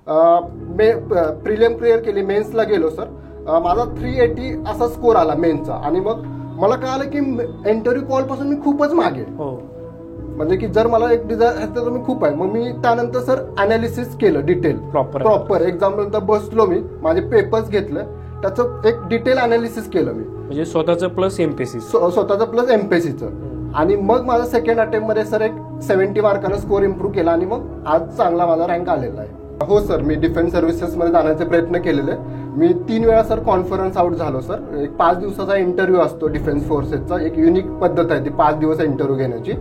Prelim clear केली, मेन्सला गेलो sir. माझा 380 असा स्कोर आला मेन्सचा. आणि मग मला कळालं की इंटरव्ह्यू कॉल पासून मी खूपच मागे, म्हणजे की जर मला एक डिझायर तर मी खूप आहे. मग मी त्यानंतर सर अनालिसिस केलं डिटेल, प्रॉपर एक्झाम नंतर बसलो मी, माझे पेपर्स घेतले, त्याचं एक डिटेल अनालिसिस केलं मी, म्हणजे स्वतःचं प्लस एमपीएससी, स्वतःचं प्लस एमपीएससीचं. आणि मग माझा सेकंड अटेम्प्ट मध्ये सर एक 70 मार्कानं स्कोर इम्प्रूव्ह केला आणि मग आज चांगला माझा रँक आलेला आहे. हो सर, मी डिफेन्स सर्व्हिसेस मध्ये जाण्याचे प्रयत्न केलेले. मी 3 वेळा सर कॉन्फरन्स आउट झालो सर. एक 5 दिवसाचा इंटरव्ह्यू असतो डिफेन्स फोर्सेसचा, एक युनिक पद्धत आहे ती 5 दिवस इंटरव्ह्यू घेण्याची.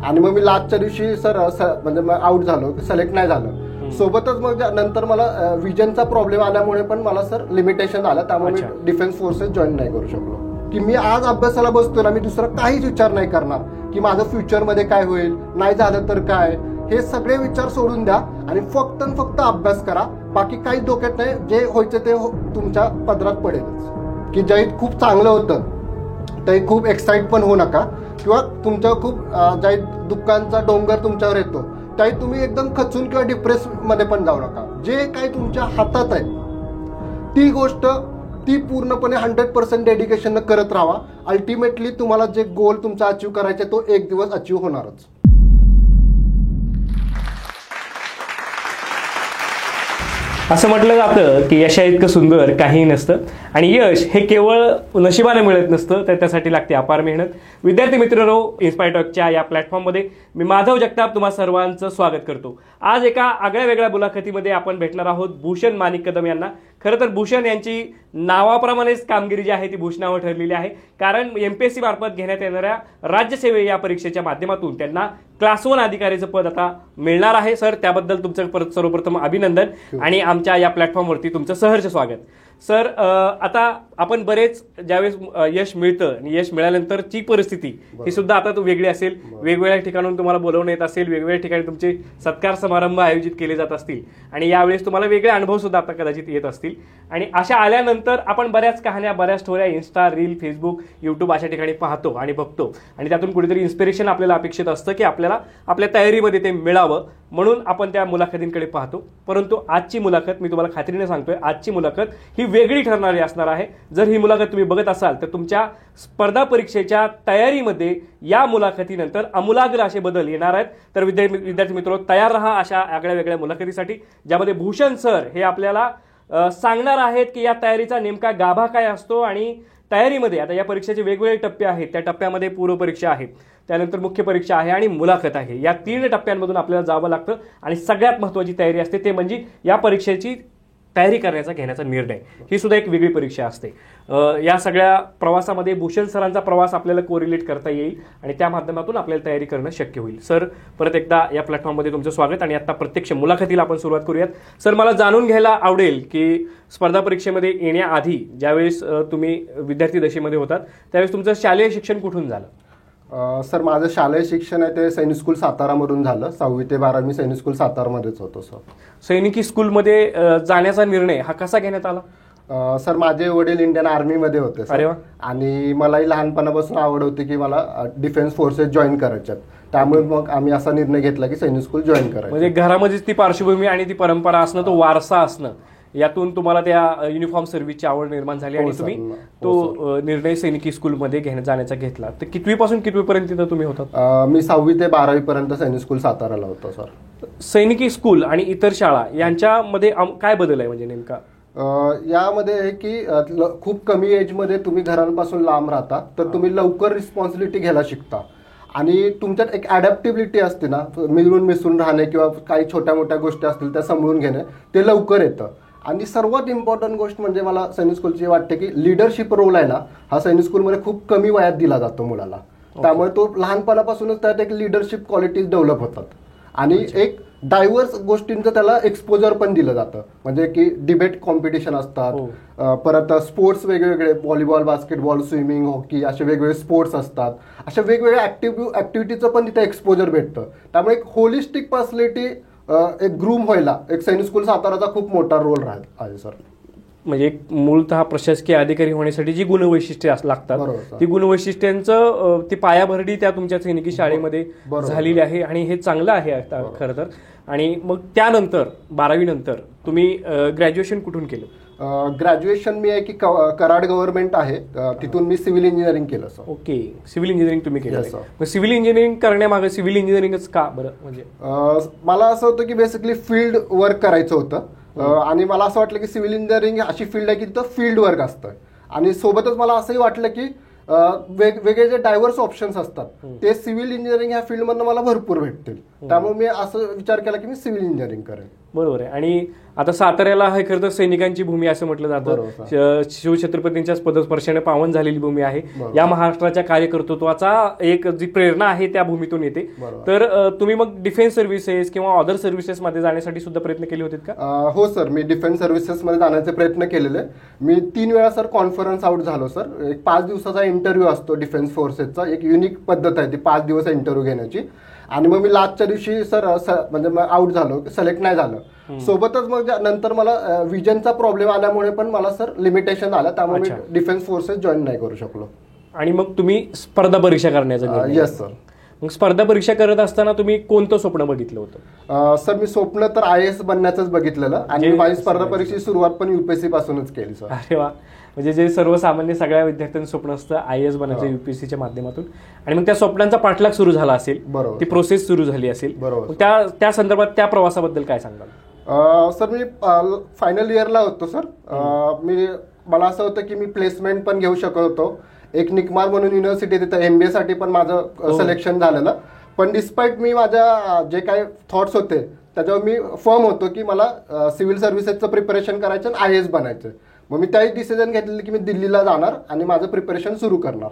आणि मग मी लास्टच्या दिवशी सर म्हणजे आउट झालो, सिलेक्ट नाही झालं. सोबतच मग नंतर मला विजनचा प्रॉब्लेम आल्यामुळे पण मला सर लिमिटेशन आलं, त्यामुळे मी डिफेन्स फोर्सेस जॉईन नाही करू शकलो. की मी आज अभ्यासाला बसतो ना, मी दुसरा काहीच विचार नाही करणार की माझं फ्युचरमध्ये काय होईल, नाही झालं तर काय, हे सगळे विचार सोडून द्या आणि फक्त अभ्यास करा. बाकी काही डोक्यात नाही, जे व्हायचं ते तुमच्या पदरात पडेलच. की ज्यात खूप चांगलं होतं ते खूप एक्साइट पण होऊ नका, किंवा तुमच्या खूप ज्या दुःखांचा डोंगर तुमच्यावर येतो त्याही तुम्ही एकदम खचून किंवा डिप्रेस मध्ये पण जाऊ नका. जे काही तुमच्या हातात आहे ती गोष्ट ती पूर्णपणे 100% डेडिकेशन करत राहा. अल्टिमेटली तुम्हाला जे गोल तुमचा अचीव्ह करायचा तो एक दिवस अचीव्ह होणारच. असं म्हटलं जातं की यशा इतकं सुंदर काही नसतं, आणि यश हे केवळ नशिबाने मिळत नसतं, तर त्यासाठी लागते अपार मेहनत. विद्यार्थी मित्रांनो, इन्स्पायर टॉकच्या या प्लॅटफॉर्ममध्ये मी माधव जगताप तुम्हा सर्वांचं स्वागत करतो. आज एका आगळ्या वेगळ्या मुलाखतीमध्ये आपण भेटणार आहोत भूषण माणिक कदम यांना. खरं तर भूषण यांची नावाप्रमाणेच कामगिरी जी आहे ती भूषणावर ठरलेली आहे, कारण एमपीएससी मार्फत घेण्यात येणाऱ्या राज्यसेवे या परीक्षेच्या माध्यमातून त्यांना क्लास 1 अधिकारीचं पद आता मिळणार आहे. सर, त्याबद्दल तुमचं सर्वप्रथम अभिनंदन आणि आमच्या या प्लॅटफॉर्मवरती तुमचं सहर्ष स्वागत. सर, आता आपण बरेच ज्यावेळेस यश मिळतं आणि यश मिळाल्यानंतरची परिस्थिती ही सुद्धा आता वेगळी असेल, वेगवेगळ्या ठिकाणून तुम्हाला बोलवणं येत असेल, वेगवेगळ्या ठिकाणी तुमचे सत्कार समारंभ आयोजित केले जात असतील, आणि यावेळेस तुम्हाला वेगळे अनुभव सुद्धा आता कदाचित येत असतील. आणि अशा आल्यानंतर आपण बऱ्याच कहाण्या, बऱ्याच स्टोऱ्या इन्स्टा, रील, फेसबुक, युट्यूब अशा ठिकाणी पाहतो आणि बघतो, आणि त्यातून कुठेतरी इन्स्पिरेशन आपल्याला अपेक्षित असतं की आपल्याला आपल्या तयारीमध्ये ते मिळावं, म्हणून आपण त्या मुलाखतींकडे पाहतो. परंतु आजची मुलाखत, मी तुम्हाला खात्रीने सांगतोय, आजची मुलाखत ही वेगळी ठरणारी असणार आहे. जर ही मुलाखत तुम्ही बघत असाल तर तुमच्या स्पर्धा परीक्षेच्या तयारीमध्ये या मुलाखतीनंतर आमूलाग्र असे बदल येणार आहेत. तर विद्यार्थी मित्र, तयार रहा अशा आगळ्या वेगळ्या मुलाखतीसाठी, ज्यामध्ये भूषण सर हे आपल्याला सांगणार आहेत की या तयारीचा नेमका गाभा काय असतो. आणि तयारीमध्ये आता या परीक्षेचे वेगवेगळे टप्पे आहेत. त्या टप्प्यामध्ये पूर्वपरीक्षा आहे, त्यानंतर मुख्य परीक्षा आहे आणि मुलाखत आहे. या 3 टप्प्यांमधून आपल्याला जावं लागतं, आणि सगळ्यात महत्त्वाची तयारी असते ते म्हणजे या परीक्षेची तयारी घेण्याचा निर्णय. ही सुद्धा एक वेगळी परीक्षा असते. या सगळ्या प्रवासामध्ये भूषण सरांचा प्रवास आपल्याला कोरिलेट करता येईल आणि त्या माध्यमातून आपल्याला तयारी करणं शक्य होईल. सर, परत एकदा या प्लॅटफॉर्ममध्ये तुमचं स्वागत, आणि आता प्रत्यक्ष मुलाखतीला आपण सुरुवात करूयात. सर, मला जाणून घ्यायला आवडेल की स्पर्धा परीक्षेमध्ये येण्याआधी ज्यावेळेस तुम्ही विद्यार्थी दशेमध्ये होतात त्यावेळेस तुमचं शालेय शिक्षण कुठून झालं? सर, माझं शालेय शिक्षण आहे ते सैनिक स्कूल सातारामधून झालं. 6वी ते 12वी मी सैनिक स्कूल सातारामध्येच होतो. सर, सैनिकी स्कूलमध्ये जाण्याचा निर्णय हा कसा घेण्यात आला? सर, माझे वडील इंडियन आर्मीमध्ये होते. अरे वा. आणि मलाही लहानपणापासून आवड होती की मला डिफेन्स फोर्सेस जॉईन करायच्यात, त्यामुळे मग आम्ही असा निर्णय घेतला की सैनिक स्कूल जॉईन करायचं. म्हणजे घरामध्येच ती पार्श्वभूमी आणि ती परंपरा असणं, तो वारसा असणं, यातून तुम्हाला त्या युनिफॉर्म सर्व्हिसची आवड निर्माण झाली आणि तुम्ही तो निर्णय सैनिकी स्कूलमध्ये जाण्याचा घेतला. तर कितवीपासून कितवीपर्यंत तिथं तुम्ही होता? मी 6वी ते 12वी पर्यंत सैनिक स्कूल साताराला होतो. सर, सैनिकी स्कूल आणि इतर शाळा यांच्यामध्ये काय बदल आहे म्हणजे नेमका? यामध्ये आहे की खूप कमी एजमध्ये तुम्ही घरांपासून लांब राहता, तर तुम्ही लवकर रिस्पॉन्सिबिलिटी घ्यायला शिकता, आणि तुमच्यात एक अडॅप्टिबिलिटी असते ना, मिळून मिसळून राहणे किंवा काही छोट्या मोठ्या गोष्टी असतील त्या समजून घेणे, ते लवकर येतं. आणि सर्वात इम्पॉर्टंट गोष्ट म्हणजे मला सैनिक स्कूलची वाटते की लिडरशिप रोल आहे ना, हा सैनिक स्कूलमध्ये खूप कमी वयात दिला जातो मुलाला. त्यामुळे तो लहानपणापासूनच त्यात एक लिडरशिप क्वालिटीज डेव्हलप होतात, आणि एक डायव्हर्स गोष्टींचं त्याला एक्सपोजर पण दिलं जातं. म्हणजे की डिबेट कॉम्पिटिशन असतात, परत स्पोर्ट्स वेगवेगळे, व्हॉलीबॉल, बास्केटबॉल, स्विमिंग, हॉकी असे वेगवेगळे स्पोर्ट्स असतात. अशा वेगवेगळ्या ऍक्टिव्हिटीचं पण तिथे एक्सपोजर भेटतं. त्यामुळे एक होलिस्टिक पर्सनॅलिटी एक ग्रूम व्हायला एक सैनिक स्कूल साताराचा खूप मोठा रोल आहे. सर, म्हणजे मूलतः प्रशासकीय अधिकारी होण्यासाठी जी गुणवैशिष्ट्ये लागतात ती गुणवैशिष्ट्यांचं ती पायाभरणी त्या तुमच्या सैनिकी शाळेमध्ये झालेली आहे, आणि हे चांगलं आहे खरं तर. आणि मग त्यानंतर 12वी नंतर तुम्ही ग्रॅज्युएशन कुठून केलं? ग्रॅज्युएशन मी आहे की कराड गव्हर्नमेंट आहे, तिथून मी सिव्हिल इंजिनिअरिंग केलं सर. ओके, सिव्हिल इंजिनिअरिंग तुम्ही केलं. Yes, sir. मग सिव्हिल इंजिनिअरिंग करण्यामागे सिव्हिल इंजिनिअरिंगच का बरं? म्हणजे मला असं होतं की बेसिकली फील्ड वर्क करायचं होतं आणि मला असं वाटलं की सिव्हिल इंजिनिअरिंग अशी फील्ड आहे की तिथं फील्ड वर्क असतं आणि सोबतच मला असंही वाटलं की वेगवेगळे जे डायव्हर्स ऑप्शन्स असतात ते सिव्हिल इंजिनिअरिंग ह्या फील्डमधनं मला भरपूर भेटतील. त्यामुळे मी असं विचार केला की मी सिव्हिल इंजिनिअरिंग करेन. बरोबर आहे. आणि आता साताऱ्याला हे खरं तर सैनिकांची भूमी असं म्हटलं जातं. शिवछत्रपतींच्या पदस्पर्शाने पावन झालेली भूमी आहे. या महाराष्ट्राच्या कार्यकर्तृत्वाचा एक जी प्रेरणा आहे त्या भूमीतून येते. तर तुम्ही मग डिफेन्स सर्व्हिसेस किंवा अदर सर्व्हिसेस मध्ये जाण्यासाठी सुद्धा प्रयत्न केले होते का? हो सर, मी डिफेन्स सर्व्हिसेस मध्ये जाण्याचे प्रयत्न केलेले. मी 3 वेळा सर कॉन्फरन्स आउट झालो सर. एक 5 दिवसाचा इंटरव्ह्यू असतो डिफेन्स फोर्सेसचा, एक युनिक पद्धत आहे ती 5 दिवस इंटरव्ह्यू घेण्याची. आणि मग मी लास्टच्या दिवशी सर म्हणजे आउट झालो, सिलेक्ट नाही झालं. सोबतच मग नंतर मला विजनचा प्रॉब्लेम आल्यामुळे पण मला सर लिमिटेशन आलं, त्यामुळे मी डिफेन्स फोर्सेस जॉईन नाही करू शकलो. आणि मग तुम्ही स्पर्धा परीक्षा करण्याचं? Yes sir. मग स्पर्धा परीक्षा करत असताना तुम्ही कोणतं स्वप्न बघितलं होतं? सर मी स्वप्न तर IAS बनण्याचंच बघितलेलं आणि माझी स्पर्धा परीक्षेची सुरुवात पण UPSC पासूनच केली सर. अरे वा, म्हणजे जे सर्वसामान्य सगळ्या विद्यार्थ्यांचं स्वप्न असतं IAS बनायचं UPSCच्या माध्यमातून. आणि मग त्या स्वप्नांचा पाठलाग सुरू झाला असेल, ती प्रोसेस सुरू झाली असेल. त्या संदर्भात त्या प्रवासाबद्दल काय सांगाल? सर मी फायनल इयरला होतो सर. मला असं होतं की मी प्लेसमेंट पण घेऊ शकत होतो. एक निकमार म्हणून युनिव्हर्सिटी तिथं MBA साठी पण माझं सिलेक्शन झालेलं. पण डिस्पाईट मी माझ्या जे काही थॉट्स होते त्याच्यावर मी फर्म होतो की मला सिव्हिल सर्व्हिसेसचं प्रिपरेशन करायचं आणि IAS बनायचं. मग मी त्याही डिसिजन घेतलेलं की मी दिल्लीला जाणार आणि माझं प्रिपरेशन सुरू करणार.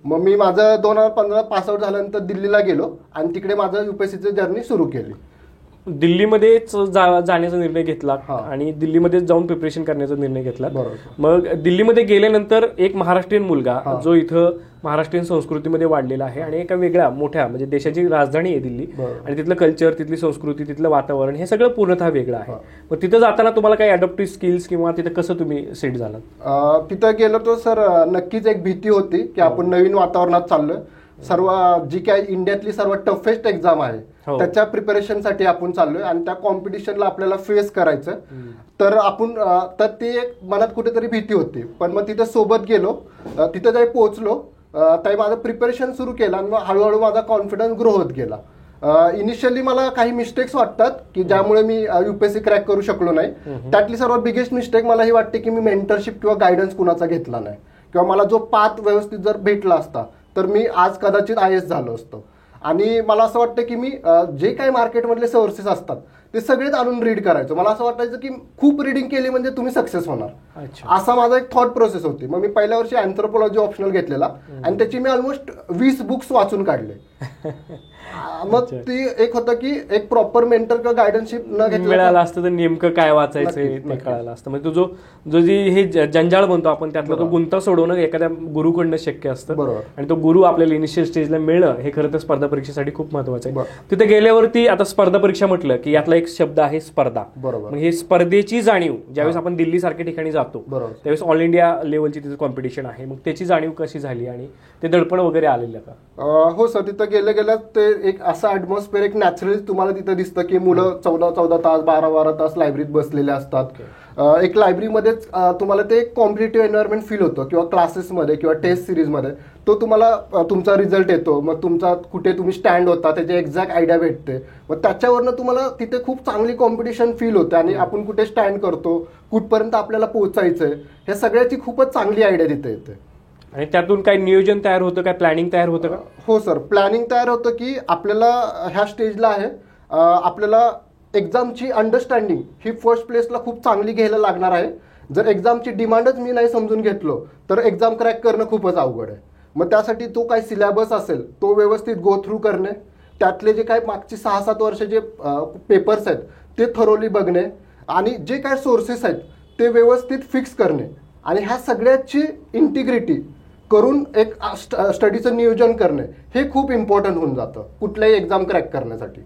मग मी माझं 2015 पासआउट झाल्यानंतर दिल्लीला गेलो आणि तिकडे माझं UPSCची जर्नी सुरू केली. दिल्लीमध्येच जाण्याचा निर्णय घेतला आणि दिल्लीमध्येच जाऊन प्रिपरेशन करण्याचा निर्णय घेतला. मग दिल्लीमध्ये गेल्यानंतर एक महाराष्ट्रीयन मुलगा जो इथं महाराष्ट्रीयन संस्कृतीमध्ये वाढलेला आहे आणि एका वेगळ्या मोठ्या म्हणजे देशाची राजधानी आहे दिल्ली आणि तिथलं कल्चर, तिथली संस्कृती, तिथलं वातावरण हे सगळं पूर्णतः वेगळं आहे. मग तिथं जाताना तुम्हाला काही अडॉप्टिव्ह स्किल्स किंवा तिथं कसं तुम्ही सेट झालात? तिथं गेलो तर सर नक्कीच एक भीती होती की आपण नवीन वातावरणात चाललोय. सर्व जी काही इंडियातली सर्वात टफेस्ट एक्झाम आहे त्याच्या प्रिपरेशनसाठी आपण चाललोय आणि त्या कॉम्पिटिशनला आपल्याला फेस करायचं. तर ती एक मनात कुठेतरी भीती होती. पण मग तिथे सोबत गेलो, तिथे जाई पोहोचलो, त्याही माझं प्रिपरेशन सुरू केलं आणि मग हळूहळू माझा कॉन्फिडन्स ग्रो होत गेला. इनिशियली मला काही मिस्टेक्स वाटतात की ज्यामुळे मी UPSC क्रॅक करू शकलो नाही. त्यातली सर्वात बिगेस्ट मिस्टेक मला ही वाटते की मी मेंटरशिप किंवा गायडन्स कुणाचा घेतला नाही किंवा मला जो पाथ व्यवस्थित जर भेटला असता तर मी आज कदाचित IAS झालो असतो. आणि मला असं वाटतं की मी जे काही मार्केटमधले सोर्सेस असतात ते सगळेच आणून रीड करायचो. मला असं वाटायचं की खूप रीडिंग केली म्हणजे तुम्ही सक्सेस होणार, असा माझा एक थॉट प्रोसेस होती. मग मी पहिल्या वर्षी अँथ्रोपॉलॉजी ऑप्शनल घेतलेला आणि त्याची मी ऑलमोस्ट 20 बुक्स वाचून काढले. मग ती एक होतं की एक प्रॉपर मेंटर किंवा गायडन्सशिप न मिळालं असतं तर नेमकं काय वाचायचं ते कळालं असतं. म्हणजे जो जी हे जंजाळ म्हणतो आपण त्यातला तो गुंता सोडवणं एखाद्या गुरुकडनं शक्य असतं आणि तो गुरु आपल्याला इनिशियल स्टेजला मिळणं हे खरं तर स्पर्धा परीक्षेसाठी खूप महत्वाचं आहे. तिथे गेल्यावरती आता स्पर्धा परीक्षा म्हटलं की यातला एक शब्द आहे स्पर्धा. मग हे स्पर्धेची जाणीव ज्यावेळेस आपण दिल्ली सारख्या ठिकाणी जातो त्यावेळेस ऑल इंडिया लेवलची तिथे कॉम्पिटिशन आहे, मग त्याची जाणीव कशी झाली आणि ते दडपण वगैरे आलेलं का? हो सर, तिथं गेल्या ते एक असं ऍटमॉस्फिअर एक नॅचरली तुम्हाला तिथं दिसतं की मुलं 14 तास 12 तास लायब्ररीत बसलेले असतात. एक लायब्ररीमध्येच तुम्हाला ते कॉम्पिटिटिव्ह एन्व्हायरमेंट फील होतं किंवा क्लासेसमध्ये किंवा टेस्ट सिरीजमध्ये तो तुम्हाला तुमचा रिझल्ट येतो. मग तुमचा कुठे तुम्ही स्टँड होता त्याची एक्झॅक्ट आयडिया भेटते. मग त्याच्यावरनं तुम्हाला तिथे खूप चांगली कॉम्पिटिशन फील होते आणि आपण कुठे स्टँड करतो, कुठपर्यंत आपल्याला पोहोचायचंय, ह्या सगळ्याची खूपच चांगली आयडिया तिथे येते. आणि त्यातून काही नियोजन तयार होतं, काय प्लॅनिंग तयार होतं का? हो सर, प्लॅनिंग तयार होतं की आपल्याला ह्या स्टेजला आहे, आपल्याला एक्झामची अंडरस्टँडिंग ही फर्स्ट प्लेसला खूप चांगली घ्यायला लागणार आहे. जर एक्झामची डिमांडच मी नाही समजून घेतलो तर एक्झाम क्रॅक करणं खूपच अवघड आहे. मग त्यासाठी तो काय सिलेबस असेल तो व्यवस्थित गो थ्रू करणे, त्यातले जे काय मागची 6-7 वर्ष जे पेपर्स आहेत ते थरोली बघणे आणि जे काय सोर्सेस आहेत ते व्यवस्थित फिक्स करणे आणि ह्या सगळ्याची इंटिग्रिटी करून एक स्टडीचं नियोजन करणे हे खूप इम्पॉर्टंट होऊन जातं कुठल्याही एक्झाम क्रॅक करण्यासाठी.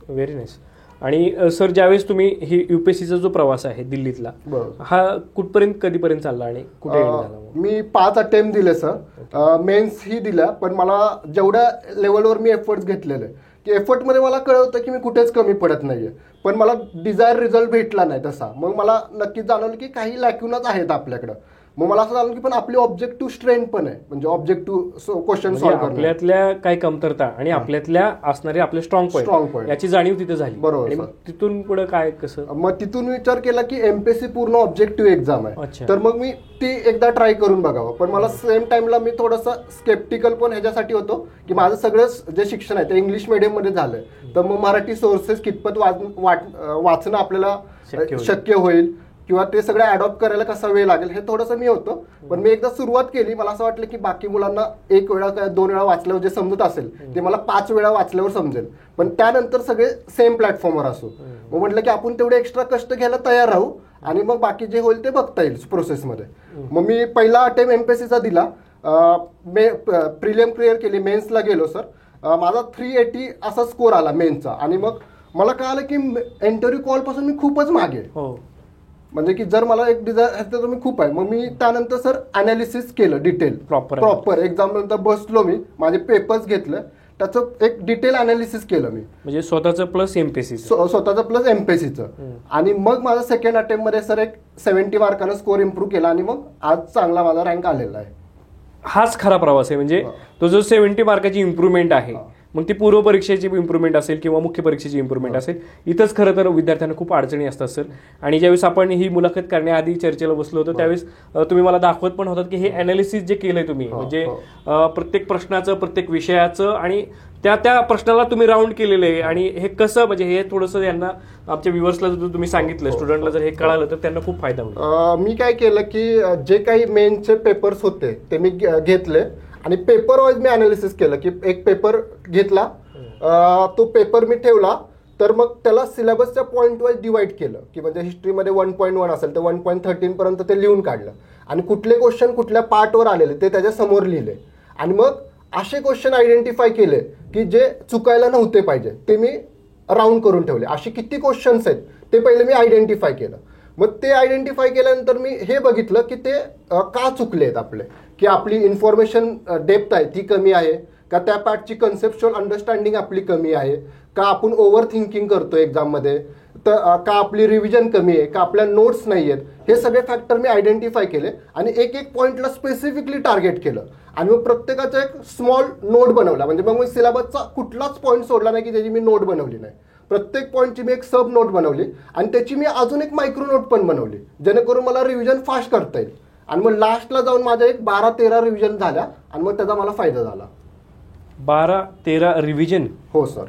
Very nice. आणि सर ज्यावेळेस तुम्ही ही UPSCचा जो प्रवास आहे दिल्लीतला हा कुठपर्यंत कधीपर्यंत चालला आणि कुठे झाला? मी 5 अटेम्प्ट दिले सर, मेन्स ही दिल्या. पण मला जेवढ्या लेवलवर मी एफर्ट्स घेतलेले की एफर्टमध्ये मला कळत होतं की मी कुठेच कमी पडत नाहीये. पण मला डिझायर रिझल्ट भेटला नाही तसा. मग मला नक्कीच जाणवलं की काही लॅक्युनाच आहेत आपल्याकडं. मग मला असं झालं की पण आपली ऑब्जेक्टिव्ह स्ट्रेंथ पण आहे, म्हणजे ऑब्जेक्टिव्ह क्वेश्चन सॉल्व्ह करणे, आपल्यातल्या काही कमतरता आणि आपल्यातल्या असणारे आपले स्ट्रॉंग पॉईंट याची जाणीव तिथे झाली. बरोबर. तिथून पुढे काय कसं, मग तिथून विचार केला की एमपीएससी पूर्ण ऑब्जेक्टिव्ह एक्झाम आहे, तर मग मी ती एकदा ट्राय करून बघावं. पण मला सेम टाइमला मी थोडंसं स्केप्टिकल पण ह्याच्यासाठी होतो की माझं सगळं जे शिक्षण आहे ते इंग्लिश मीडियम मध्ये झालंय, तर मग मराठी सोर्सेस कितपत वाचणं आपल्याला शक्य होईल किंवा ते सगळं अडॉप्ट करायला कसा वेळ लागेल हे थोडंसं मी होतं. पण मी एकदा सुरुवात केली, मला असं वाटलं की बाकी मुलांना 1 वेळा काय 2 वेळा वाचल्यावर जे समजत असेल ते मला 5 वेळा वाचल्यावर समजेल, पण त्यानंतर सगळे सेम प्लॅटफॉर्मवर असू. मग म्हटलं की आपण तेवढे एक्स्ट्रा कष्ट घ्यायला तयार राहू आणि मग बाकी जे होईल ते बघता येईल प्रोसेसमध्ये. मग मी पहिला अटेम्प्ट एमपीएससीचा दिला, प्रिलियम क्लिअर केली, मेन्सला गेलो सर. माझा 380 असा स्कोर आला मेन्सचा. आणि मग मला कळालं की इंटरव्ह्यू कॉल पासून मी खूपच मागे, म्हणजे की जर मला एक डिझायर तर मी खूप आहे. मग मी त्यानंतर सर अनालिसिस केलं डिटेल, प्रॉपर एक्झाम नंतर बसलो मी, माझे पेपर्स घेतले, त्याचं एक डिटेल अनालिसिस केलं मी, म्हणजे स्वतःचं प्लस एमपीएससी, स्वतःचं प्लस एमपीएससीचं. आणि मग माझा सेकंड अटेम्प्ट मध्ये सर एक 70 मार्कानं स्कोर इम्प्रूव्ह केला आणि मग आज चांगला माझा रँक आलेला आहे. हाच खरा प्रवास आहे, म्हणजे तो जो 70 मार्काची इम्प्रूव्हमेंट आहे, मग ती पूर्व परीक्षेची इम्प्रूव्हमेंट असेल किंवा मुख्य परीक्षेची इम्प्रूव्हमेंट असेल, इथंच खरं तर विद्यार्थ्यांना खूप अडचणी असतात सर. आणि ज्यावेळेस आपण ही मुलाखत करण्याआधी चर्चेला बसलो होतो त्यावेळेस तुम्ही मला दाखवत पण होतात की हे अनालिसिस जे केलंय तुम्ही, म्हणजे प्रत्येक प्रश्नाचं, प्रत्येक विषयाचं आणि त्या प्रश्नाला तुम्ही राऊंड केलेलं आहे. आणि हे कसं, म्हणजे हे थोडंसं यांना, आमच्या व्ह्युअर्सला जर तुम्ही सांगितलं, स्टुडंटला जर हे कळालं तर त्यांना खूप फायदा होईल. मी काय केलं की जे काही मेनचे पेपर्स होते ते मी घेतले आणि पेपर वाईज मी अनालिसिस केलं की एक पेपर घेतला, तो पेपर मी ठेवला, तर मग त्याला सिलेबसच्या पॉईंट वाईज डिवाइड केलं की म्हणजे हिस्ट्रीमध्ये 1.1 असेल तर 1.13 पर्यंत ते लिहून काढलं आणि कुठले क्वेश्चन कुठल्या पार्टवर आलेले ते त्याच्या समोर लिहिले. आणि मग असे क्वेश्चन आयडेंटिफाय केले की जे चुकायला नव्हते पाहिजे ते मी राऊंड करून ठेवले. असे किती क्वेश्चन्स आहेत ते पहिले मी आयडेंटिफाय केलं. मग ते आयडेंटिफाय केल्यानंतर मी हे बघितलं की ते का चुकले आहेत आपले, की आपली इन्फॉर्मेशन डेप्थ आहे ती कमी आहे का, त्या पार्टची कन्सेप्च्युअल अंडरस्टँडिंग आपली कमी आहे का, आपण ओव्हर थिंकिंग करतो एक्झाममध्ये, तर का आपली रिव्हिजन कमी आहे का, आपल्या नोट्स नाही आहेत. हे सगळे फॅक्टर मी आयडेंटिफाय केले आणि एक पॉईंटला स्पेसिफिकली टार्गेट केलं आणि मग प्रत्येकाचा एक स्मॉल नोट बनवला. म्हणजे मग मी सिलेबसचा कुठलाच पॉईंट सोडला नाही की ज्याची मी नोट बनवली नाही. प्रत्येक पॉईंटची मी एक सब नोट बनवली आणि त्याची मी अजून एक मायक्रो नोट पण बनवली, जेणेकरून मला रिव्हिजन फास्ट करता येईल. आणि मग लास्टला जाऊन माझ्या एक 12-13 रिव्हिजन झाल्या आणि मग त्याचा मला फायदा झाला. 12-13 रिव्हिजन? हो सर.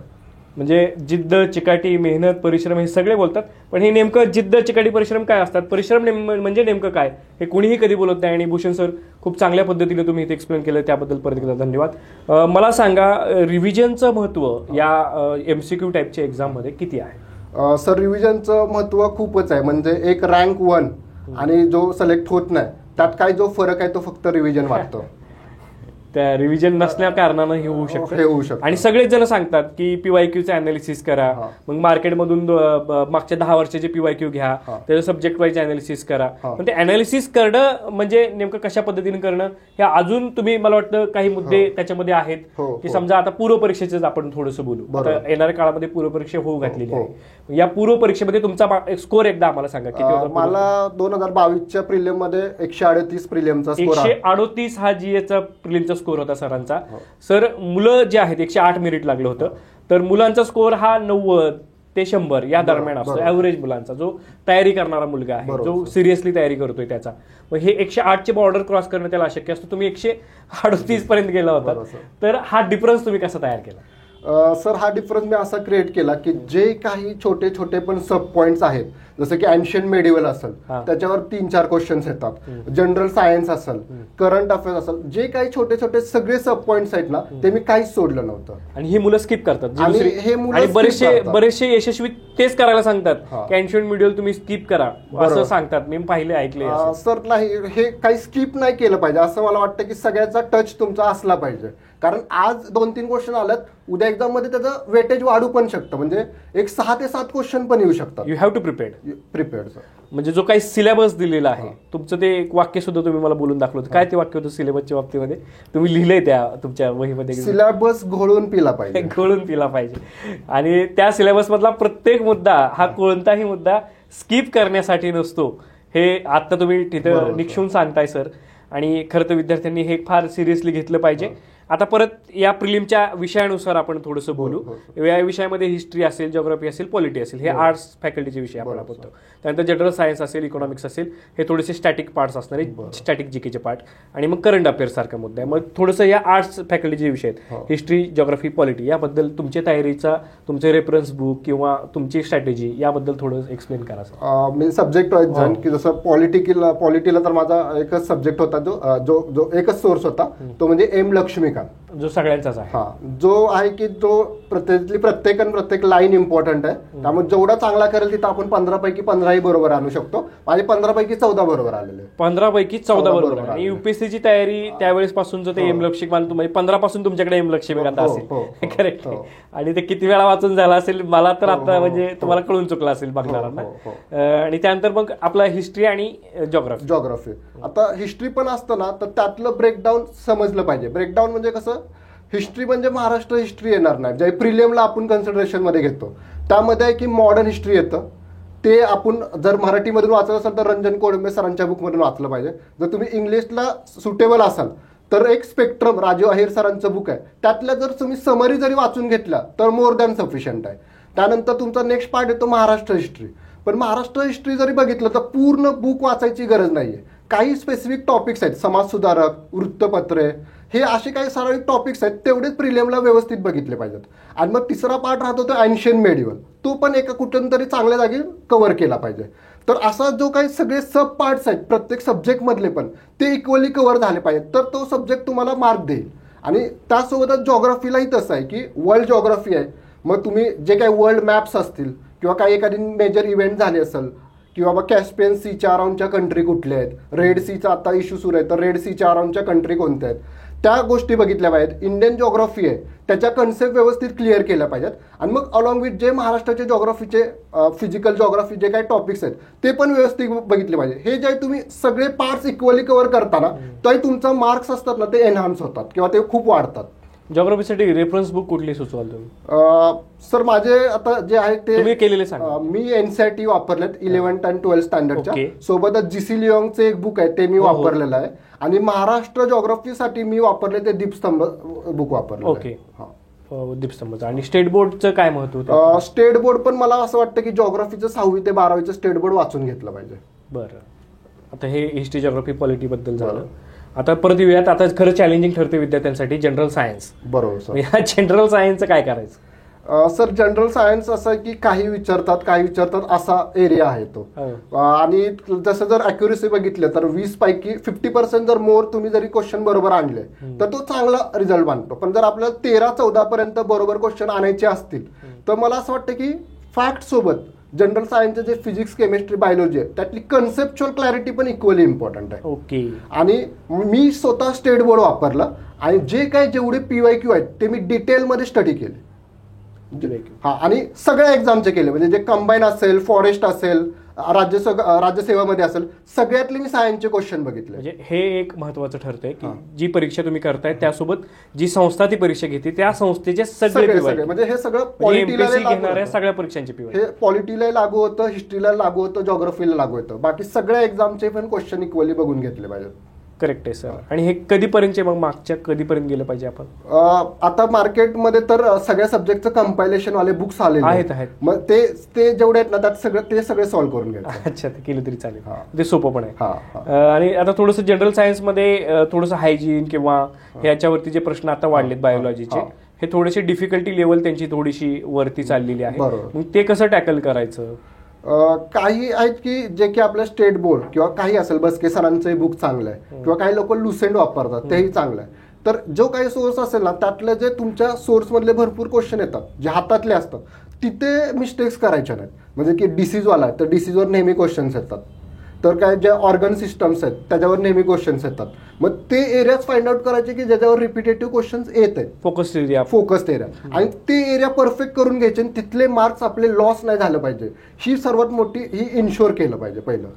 म्हणजे जिद्द, चिकाटी, मेहनत, परिश्रम हे सगळे बोलतात, पण हे नेमकं जिद्द, चिकाटी, परिश्रम काय असतात, परिश्रम म्हणजे नेमकं काय हे कुणीही कधी बोलत नाही. आणि भूषण सर खूप चांगल्या पद्धतीने तुम्ही इथे एक्सप्लेन केलं, त्याबद्दल परत एकदा धन्यवाद. मला सांगा, रिव्हिजनचं महत्व या MCQ टाईपच्या एक्झाममध्ये किती आहे? सर रिव्हिजनचं महत्व खूपच आहे. म्हणजे एक रँक 1 आणि जो सिलेक्ट होत नाही त्यात काय जो फरक आहे तो फक्त रिव्हिजन वाटतो. त्या रिव्हिजन नसल्या कारणानं हे होऊ शकतं. आणि सगळेच जण सांगतात की PYQचं अनालिसिस करा, मग मार्केटमधून मागच्या 10 वर्षाचे PYQ घ्या, त्याचं सब्जेक्ट वाईज अनालिसिस करा. पण ते अनालिसिस करणं म्हणजे नेमकं कशा पद्धतीने करणं हे अजून तुम्ही, मला वाटतं काही मुद्दे त्याच्यामध्ये आहेत की समजा आता पूर्व परीक्षेच आपण थोडंसं बोलू. आता येणाऱ्या काळामध्ये पूर्व परीक्षा होऊ घातलेली आहे. या पूर्व परीक्षेमध्ये तुमचा स्कोर एकदा आम्हाला सांगा किती होता? मला 2022च्या प्रिलियम मध्ये 138 प्रिलियमचा स्कोर. 138 हा जीएचा प्रिलिमचा स्कोर होता सरांचा. सर मुलं जे आहेत 108 मेरिट लागलं होतं, तर मुलांचा स्कोर हा 90 ते 100 या दरम्यान असतो ऍव्हरेज मुलांचा, जो तयारी करणारा मुलगा आहे, जो सिरियसली तयारी करतोय त्याचा. मग हे 108चे बॉर्डर क्रॉस करणं त्याला अशक्य असतं. तुम्ही 138 पर्यंत गेला होता, तर हा डिफरन्स तुम्ही कसा तयार केला? सर हा डिफरन्स मी असा क्रिएट केला की जे काही छोटे छोटे पण सब पॉइंट्स आहेत, जसं की एन्शियंट मेडिवल असेल त्याच्यावर 3-4 क्वेश्चन्स येतात, जनरल सायन्स असेल, करंट अफेअर्स असेल, जे काही छोटे छोटे सगळे सब पॉइंट्स आहेत ना ते मी काहीच सोडलं नव्हतं. आणि हे मुलं स्किप करतात. आणि हे मुलं बरेचसे यशस्वी तेच करायला सांगतात की एन्शियंट मेडिवल तुम्ही स्किप करा असं सांगतात. मी पाहिले, ऐकले. सर नाही, हे काही स्किप नाही केलं पाहिजे. असं मला वाटतं की सगळ्याचा टच तुमचा असला पाहिजे, कारण आज 2-3 क्वेश्चन आल्यात, उद्या एक्झाम मध्ये त्याचं वेटेज वाढू पण शकतं. म्हणजे एक 6 ते 7 क्वेश्चन पण येऊ शकतात. You have to prepared sir. म्हणजे जो काही सिलेबस दिलेला आहे तुमचं ते एक वाक्य सुद्धा तुम्ही मला बोलून दाखवलं होतं. काय ते वाक्य होतं सिलेबसच्या बाबतीमध्ये तुम्ही लिहिलंय त्या तुमच्या वहीमध्ये? सिलेबस घोळून पिला पाहिजे. घोळून पिला पाहिजे. आणि त्या सिलेबस मधला प्रत्येक मुद्दा हा कोणताही मुद्दा स्किप करण्यासाठी नसतो. हे आता तुम्ही तिथं निक्षून सांगताय सर. आणि खरं तर विद्यार्थ्यांनी हे फार सिरियसली घेतलं पाहिजे. आता परत या प्रिलिमच्या विषयानुसार आपण थोडंसं बोलू. या विषयामध्ये हिस्ट्री असेल, जिओग्राफी असेल, पॉलिटी असेल, हे आर्ट्स फॅकल्टीचे विषय आपण बोलतो. त्यानंतर जनरल सायन्स असेल, इकॉनॉमिक्स असेल, हे थोडेसे स्टॅटिक पार्ट्स असणारे, स्टॅटिक जीकेचे पार्ट. आणि मग करंट अफेअर्स सारखा मुद्दा आहे. मग थोडंसं या आर्ट्स फॅकल्टीचे विषय आहेत, हिस्ट्री, जिओग्राफी, पॉलिटी, याबद्दल तुमच्या तयारीचा, तुमचे रेफरन्स बुक किंवा तुमची स्ट्रॅटेजी याबद्दल थोडं एक्सप्लेन करा. मी सब्जेक्ट वाईज जाण की जसं पॉलिटीला तर माझा एकच सब्जेक्ट होता, जो एकच सोर्स होता, तो म्हणजे एम लक्ष्मीकांत, जो सगळ्यांचाच आहे. जो आहे की जो प्रत्येक लाईन इम्पॉर्टंट आहे. त्यामुळे जेवढा चांगला करेल तिथं आपण 15 पैकी 15 बरोबर आणू शकतो. माझे 15 पैकी 14 बरोबर आलेले. 15 पैकी 14 बरोबर. आणि युपीएससीची तयारी त्यावेळेस पासून जो ते एम लक्ष्मीकांत, म्हणजे 15 पासून तुमच्याकडे एम लक्ष्मीकांत असेल. करेक्ट. आणि ते किती वेळा वाचून झाला असेल मला तर आता म्हणजे तुम्हाला कळून चुकला असेल बघणाऱ्यांना. आणि त्यानंतर मग आपला हिस्ट्री आणि जिओग्राफी. आता हिस्ट्री पण असतं ना, तर त्यातलं ब्रेकडाऊन समजलं पाहिजे. ब्रेकडाऊन म्हणजे कसं, हिस्ट्री म्हणजे महाराष्ट्र हिस्ट्री येणार नाही, जे प्रिलियमला आपण कन्सिडरेशन मध्ये घेतो. त्यामध्ये आहे की मॉडर्न हिस्ट्री येतं. ते आपण जर मराठीमधून वाचलं असेल तर रंजन कोळंबे सरांच्या बुकमधून वाचलं पाहिजे. जर तुम्ही इंग्लिशला सुटेबल असाल तर एक स्पेक्ट्रम राजू अहिर सरांचं बुक आहे, त्यातल्या जर तुम्ही समरी जरी वाचून घेतला तर मोर दॅन सफिशियंट आहे. त्यानंतर तुमचा नेक्स्ट पार्ट येतो महाराष्ट्र हिस्ट्री. पण महाराष्ट्र हिस्ट्री जरी बघितलं तर पूर्ण बुक वाचायची गरज नाहीये. काही स्पेसिफिक टॉपिक्स आहेत, समाजसुधारक, वृत्तपत्रे, हे असे काही ठराविक टॉपिक्स आहेत, तेवढेच प्रिलियमला व्यवस्थित बघितले पाहिजेत. आणि मग तिसरा पार्ट राहतो तो एन्शियंट मेडिवल, तो पण एका कुठून तरी चांगल्या जागी कव्हर केला पाहिजे. तर असा जो काही सगळे सब पार्ट्स आहेत प्रत्येक सब्जेक्ट मधले पण ते इक्वली कव्हर झाले पाहिजेत, तर तो सब्जेक्ट तुम्हाला मार्क देईल. आणि त्यासोबतच जॉग्राफीलाही तसं आहे की वर्ल्ड जॉग्राफी आहे. मग तुम्ही जे काही वर्ल्ड मॅप्स असतील किंवा काही एखादी मेजर इव्हेंट झाले असेल किंवा कॅस्पियन सीच्या अराउंडच्या कंट्री कुठल्या आहेत, रेड सीचा आता इश्यू सुरू आहे, तर रेड सीच्या अराउंडच्या कंट्री कोणत्या आहेत, त्या गोष्टी बघितल्या पाहिजेत. इंडियन जॉग्राफी आहे त्याच्या कन्सेप्ट व्यवस्थित क्लिअर केल्या पाहिजेत. आणि मग अलॉंग विथ जे महाराष्ट्राचे जॉग्राफीचे फिजिकल जॉग्राफी जे काही टॉपिक्स आहेत ते पण व्यवस्थित बघितले पाहिजे. हे जे तुम्ही सगळे पार्ट्स इक्वली कव्हर करताना तरी तुमचा मार्क्स असतात ना ते एनहान्स होतात किंवा ते खूप वाढतात. जॉग्राफीसाठी रेफरन्स बुक कुठली सुचवाल तुम्ही? सर माझे आता जे आहे ते केलेले मी एनसीईआरटी वापरलेत 11th आणि 12th स्टँडर्डच्या. सोबतच जीसी लिओंगचे एक बुक आहे ते मी वापरलेलं आहे. आणि महाराष्ट्र जॉग्राफीसाठी मी वापरले ते दीपस्तंभ बुक वापरले. ओके, दीपस्तंभ. आणि स्टेट बोर्डचं काय महत्व? स्टेट बोर्ड पण मला असं वाटतं की जॉग्राफीचं 6वी ते 12वीचं स्टेट बोर्ड वाचून घेतलं पाहिजे. बरं, आता हे हिस्ट्री, जिओग्राफी, पॉलिटी बद्दल झालं. आता परत येऊयात, आता खरं चॅलेंजिंग ठरते विद्यार्थ्यांसाठी जनरल सायन्स. बरोबर. या जनरल सायन्सचं काय करायचं? सर जनरल सायन्स असं आहे की काही विचारतात असा एरिया आहे तो. आणि जसं जर अॅक्युरेसी बघितलं तर 20 पैकी 50% जर मोर तुम्ही जरी क्वेश्चन बरोबर आणले तर तो चांगला रिझल्ट मानतो. पण जर आपल्याला 13-14 पर्यंत बरोबर क्वेश्चन आणायचे असतील तर मला असं वाटतं की फॅक्ट सोबत जनरल सायन्सचे जे फिजिक्स, केमिस्ट्री, बायोलॉजी आहे त्यातली कन्सेप्च्युअल क्लॅरिटी पण इक्वली इम्पॉर्टंट आहे. ओके. आणि मी स्वतः स्टेट बोर्ड वापरलं आणि जे काही जेवढे PYQ आहेत ते मी डिटेलमध्ये स्टडी केले. आणि सगळ्या एक्झामचे केले, म्हणजे जे कंबाईन असेल, फॉरेस्ट असेल, राज्यसेवामध्ये असेल, सगळ्यातले मी सायन्सचे क्वेश्चन बघितले. म्हणजे हे एक महत्वाचं ठरतंय की जी परीक्षा तुम्ही करताय त्यासोबत जी संस्था ती परीक्षा घेते त्या संस्थेचे सगळे म्हणजे हे सगळं घेणाऱ्या सगळ्या परीक्षांची हे पॉलिटीला लागू होतं, हिस्ट्रीला लागू होतं, जॉग्राफीला लागू होतं. बाकी सगळ्या एक्झामचे पण क्वेश्चन इक्वली बघून घेतले पाहिजे. करेक्ट आहे सर. आणि हे कधीपर्यंत, मग मागच्या कधीपर्यंत गेलं पाहिजे आपण? आता मार्केटमध्ये तर सगळ्या सब्जेक्टचं कंपायलेशन वाले बुक्स आले आहेत. मग ते जेवढे आहेत ना त्यात ते सगळे सॉल्व्ह करून घ्यायचे. अच्छा, ते केलं तरी चालेल, ते सोपं पण आहे. आणि आता थोडंसं जनरल सायन्स मध्ये थोडंसं हायजीन किंवा ह्याच्यावरती जे प्रश्न आता वाढलेत बायोलॉजीचे, हे थोडेसे डिफिकल्टी लेवल त्यांची थोडीशी वरती चाललेली आहे. मग ते कसं टॅकल करायचं? काही आहेत की जे की आपलं स्टेट बोर्ड किंवा काही असेल, बसके सरांचंही बुक चांगलं आहे किंवा काही लोक लुसेंट वापरतात तेही चांगलं आहे. तर जो काही सोर्स असेल ना त्यातले जे तुमच्या सोर्स मधले भरपूर क्वेश्चन येतात जे हातातले असतात तिथे मिस्टेक्स करायच्या नाहीत. म्हणजे की डिसीजवाला आहे तर डिसीजवर नेहमी क्वेश्चन्स येतात. तर काय ज्या ऑर्गन सिस्टम्स आहेत त्याच्यावर नेहमी क्वेश्चन्स येतात. मग ते एरियाज फाइंड आउट करायचे की ज्याच्यावर रिपिटेटिव्ह क्वेश्चन्स येत आहेत, फोकस एरिया. एरिया, आणि ते एरिया परफेक्ट करून घ्यायचे आणि तिथले मार्क्स आपले लॉस नाही झालं पाहिजे. ही सर्वात मोठी ही इन्शुअर केलं पाहिजे. पहिलं